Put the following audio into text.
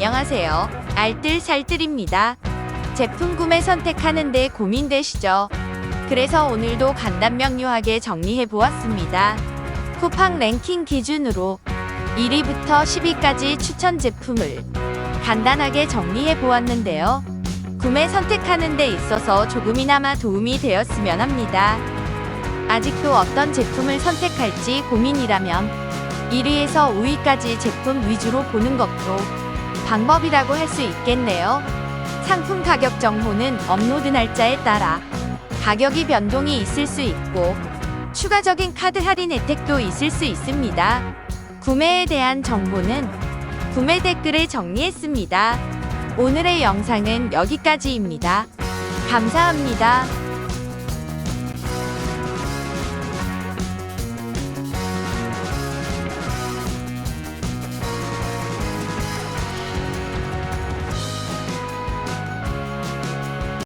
안녕하세요. 알뜰살뜰입니다. 제품 구매 선택하는데 고민되시죠? 그래서 오늘도 간단명료하게 정리해보았습니다. 쿠팡 랭킹 기준으로 1위부터 10위까지 추천 제품을 간단하게 정리해보았는데요. 구매 선택하는 데 있어서 조금이나마 도움이 되었으면 합니다. 아직도 어떤 제품을 선택할지 고민이라면 1위에서 5위까지 제품 위주로 보는 것도 방법이라고 할 수 있겠네요. 상품 가격 정보는 업로드 날짜에 따라 가격이 변동이 있을 수 있고 추가적인 카드 할인 혜택도 있을 수 있습니다. 구매에 대한 정보는 구매 댓글에 정리했습니다. 오늘의 영상은 여기까지입니다. 감사합니다.